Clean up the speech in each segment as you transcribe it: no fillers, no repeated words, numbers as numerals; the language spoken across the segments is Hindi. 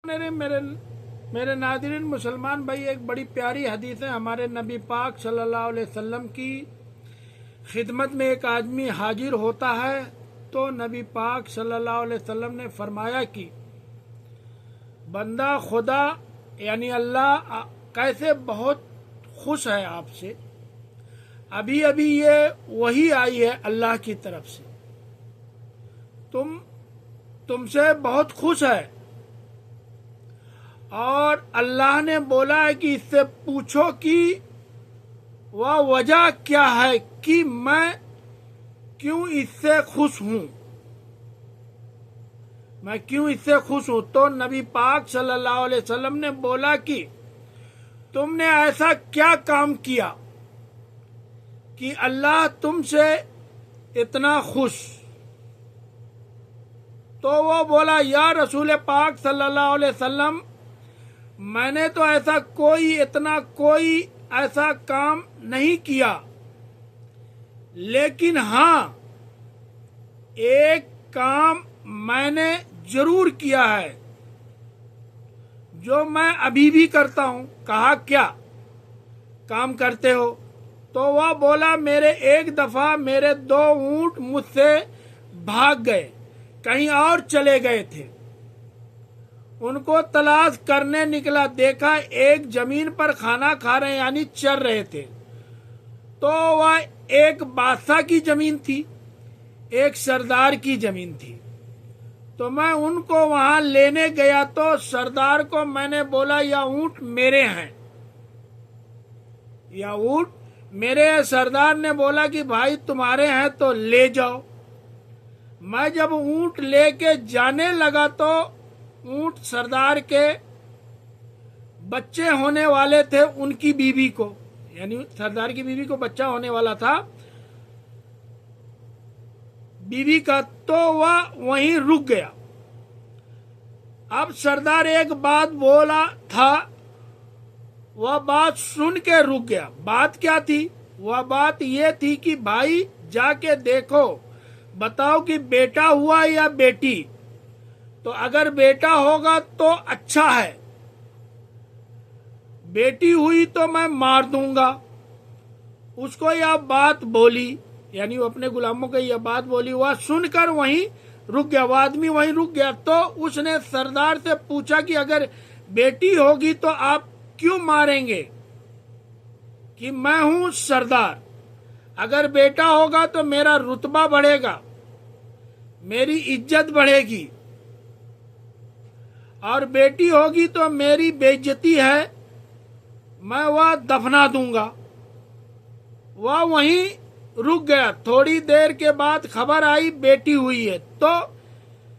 मेरे मेरे मेरे नाज़रीन मुसलमान भाई, एक बड़ी प्यारी हदीस है हमारे नबी पाक सल्लल्लाहु अलैहि वसल्लम की। खिदमत में एक आदमी हाजिर होता है तो नबी पाक सल्लल्लाहु अलैहि वसल्लम ने फरमाया कि बंदा खुदा यानी अल्लाह कैसे बहुत खुश है आपसे। अभी अभी ये वही आई है अल्लाह की तरफ से, तुमसे बहुत खुश है। और अल्लाह ने बोला है कि इससे पूछो कि वह वजह क्या है कि मैं क्यों इससे खुश हूं, मैं क्यों इससे खुश हूं। तो नबी पाक सल्लल्लाहु अलैहि वसल्लम ने बोला कि तुमने ऐसा क्या काम किया कि अल्लाह तुमसे इतना खुश। तो वो बोला, या रसूल पाक सल्लल्लाहु अलैहि वसल्लम, मैंने तो कोई ऐसा काम नहीं किया, लेकिन हाँ एक काम मैंने जरूर किया है जो मैं अभी भी करता हूं। कहा, क्या काम करते हो? तो वह बोला, मेरे एक दफा मेरे 2 ऊंट मुझसे भाग गए, कहीं और चले गए थे। उनको तलाश करने निकला, देखा एक जमीन पर खाना खा रहे यानी चर रहे थे। तो वह एक बादशाह की जमीन थी, एक सरदार की जमीन थी। तो मैं उनको वहां लेने गया तो सरदार को मैंने बोला, या ऊंट मेरे हैं, या ऊंट मेरे हैं। सरदार ने बोला कि भाई तुम्हारे हैं तो ले जाओ। मैं जब ऊंट लेके जाने लगा तो ऊंट सरदार के बच्चे होने वाले थे, उनकी बीवी को, यानी सरदार की बीवी को बच्चा होने वाला था बीवी का। तो वह वहीं रुक गया। अब सरदार एक बात बोला था, वह बात सुन के रुक गया। बात क्या थी? वह बात ये थी कि भाई जाके देखो, बताओ कि बेटा हुआ या बेटी। तो अगर बेटा होगा तो अच्छा है, बेटी हुई तो मैं मार दूंगा। उसको यह बात बोली, यानी वो अपने गुलामों को यह बात बोली। वह सुनकर वहीं रुक गया, वो आदमी वहीं रुक गया। तो उसने सरदार से पूछा कि अगर बेटी होगी तो आप क्यों मारेंगे? कि मैं हूं सरदार, अगर बेटा होगा तो मेरा रुतबा बढ़ेगा, मेरी इज्जत बढ़ेगी, और बेटी होगी तो मेरी बेइज्जती है, मैं वह दफना दूंगा। वह वहीं रुक गया। थोड़ी देर के बाद खबर आई बेटी हुई है। तो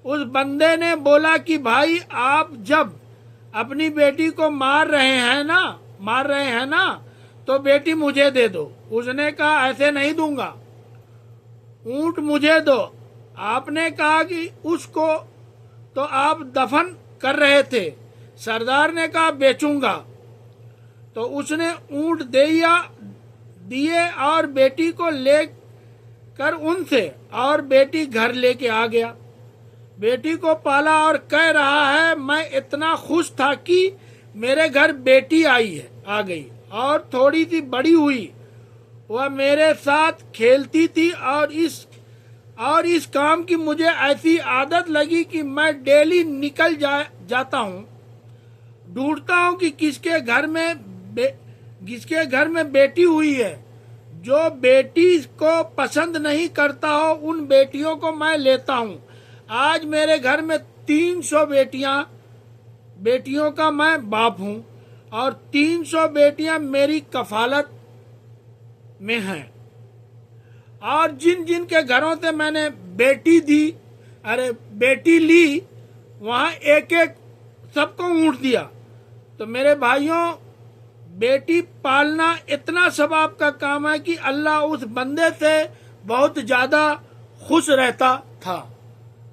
उस बंदे ने बोला कि भाई आप जब अपनी बेटी को मार रहे हैं ना, तो बेटी मुझे दे दो। उसने कहा, ऐसे नहीं दूंगा, ऊंट मुझे दो। आपने कहा कि उसको तो आप दफन कर रहे थे। सरदार ने कहा, बेचूंगा। तो उसने ऊंट दिए और बेटी को लेकर उनसे, और बेटी घर लेके आ गया। बेटी को पाला और कह रहा है, मैं इतना खुश था कि मेरे घर बेटी आ गई और थोड़ी सी बड़ी हुई। वह मेरे साथ खेलती थी और इस काम की मुझे ऐसी आदत लगी कि मैं डेली निकल जाता हूँ, ढूंढता हूँ कि किसके घर में बेटी हुई है। जो बेटी को पसंद नहीं करता हो उन बेटियों को मैं लेता हूँ। आज मेरे घर में 300 बेटियों का मैं बाप हूँ और 300 बेटियां मेरी कफालत में हैं। और जिन जिन के घरों से मैंने बेटी ली, वहां एक एक सबको ऊंट दिया। तो मेरे भाइयों, बेटी पालना इतना सवाब का काम है कि अल्लाह उस बंदे से बहुत ज्यादा खुश रहता था।